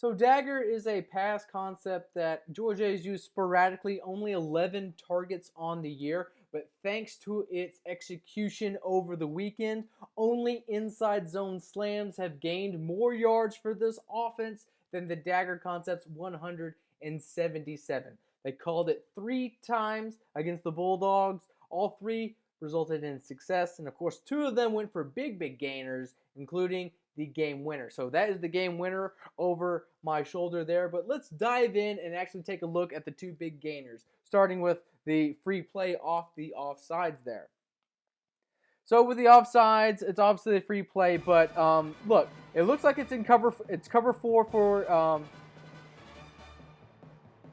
So Dagger is a pass concept that Georgia has used sporadically, only 11 targets on the year, but thanks to its execution over the weekend, only inside zone slams have gained more yards for this offense than the Dagger concept's 177. They called it 3 times against the Bulldogs. All 3 resulted in success, and of course 2 of them went for big gainers, including the game winner. So that is the game winner over my shoulder there. But let's dive in and actually take a look at the 2 big gainers, starting with the free play off the offsides there. So with the offsides, it's obviously a free play, but look, it looks like it's in cover. It's cover 4 for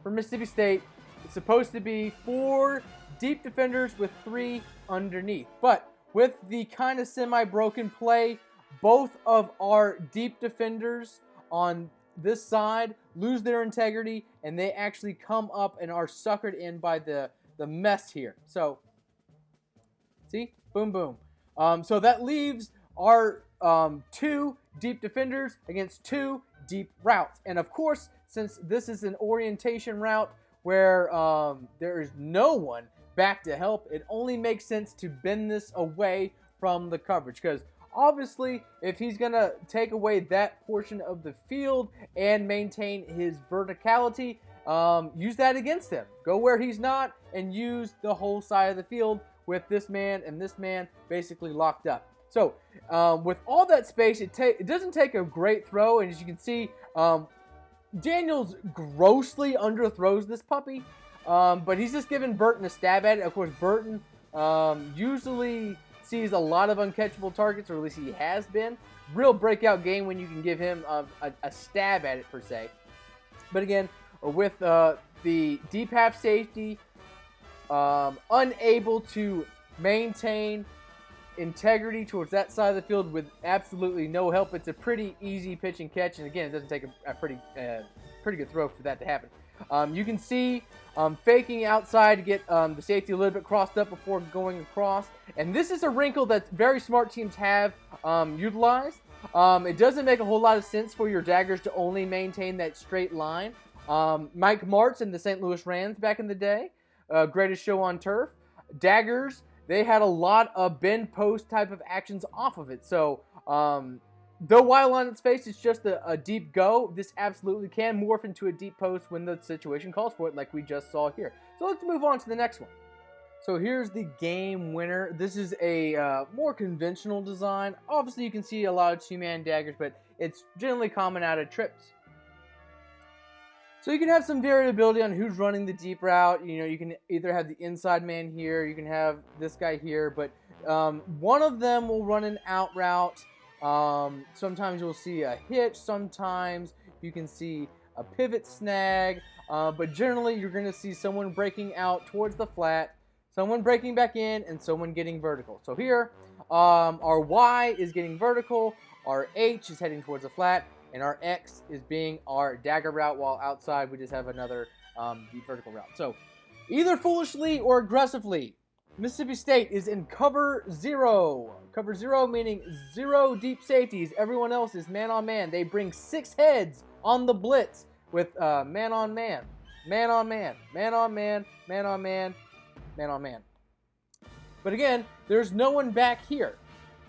Mississippi State. It's supposed to be 4 deep defenders with 3 underneath. But with the kind of semi-broken play, both of our deep defenders on this side lose their integrity, and they actually come up and are suckered in by the mess here. So, see? Boom, boom. So that leaves our 2 deep defenders against 2 deep routes. And of course, since this is an orientation route where there is no one back to help, it only makes sense to bend this away from the coverage, because obviously, if he's going to take away that portion of the field and maintain his verticality, use that against him. Go where he's not and use the whole side of the field with this man and this man basically locked up. So, with all that space, it doesn't take a great throw, and as you can see, Daniels grossly underthrows this puppy, but he's just giving Burton a stab at it. Of course, Burton usually sees a lot of uncatchable targets, or at least he has been. Real breakout game when you can give him a stab at it, per se. But again, with the deep half safety, unable to maintain integrity towards that side of the field with absolutely no help, it's a pretty easy pitch and catch. And again, it doesn't take a pretty good throw for that to happen. You can see faking outside to get the safety a little bit crossed up before going across. And this is a wrinkle that very smart teams have utilized. It doesn't make a whole lot of sense for your Daggers to only maintain that straight line. Mike Martz and the St. Louis Rams back in the day, greatest show on turf. Daggers, they had a lot of bend post type of actions off of it. So, though while on its face it's just a deep go, this absolutely can morph into a deep post when the situation calls for it, like we just saw here. So let's move on to the next one. So here's the game winner. This is a more conventional design. Obviously you can see a lot of 2-man daggers, but it's generally common out of trips. So you can have some variability on who's running the deep route. You know, you can either have the inside man here, you can have this guy here, but one of them will run an out route. Sometimes you'll see a hitch, sometimes you can see a pivot snag, but generally you're going to see someone breaking out towards the flat, someone breaking back in, and someone getting vertical. So here, our Y is getting vertical, our H is heading towards the flat, and our X is being our dagger route, while outside we just have another deep vertical route. So either foolishly or aggressively, Mississippi State is in cover 0. Cover 0 meaning 0 deep safeties. Everyone else is man on man. They bring 6 heads on the blitz with man on man, man on man, man on man, man on man, man on man. But again, there's no one back here.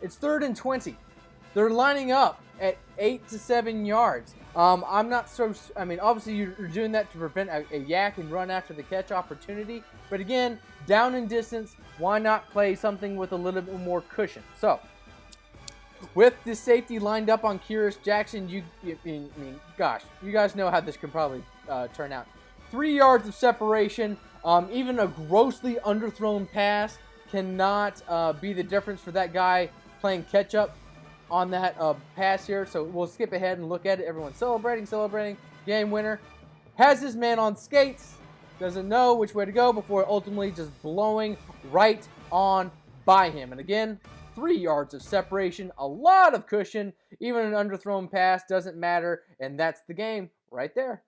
It's 3rd and 20. They're lining up at 8 to 7 yards. I'm not so, I mean, obviously you're doing that to prevent a yak and run after the catch opportunity. But again, down in distance, why not play something with a little bit more cushion? So, with the safety lined up on Kyrus Jackson, gosh, you guys know how this could probably turn out. 3 yards of separation, even a grossly underthrown pass cannot be the difference for that guy playing catch up on that pass here. So we'll skip ahead and look at it. Everyone's celebrating. Game winner has his man on skates, doesn't know which way to go before ultimately just blowing right on by him. And again, 3 yards of separation, a lot of cushion. Even an underthrown pass doesn't matter, and that's the game right there.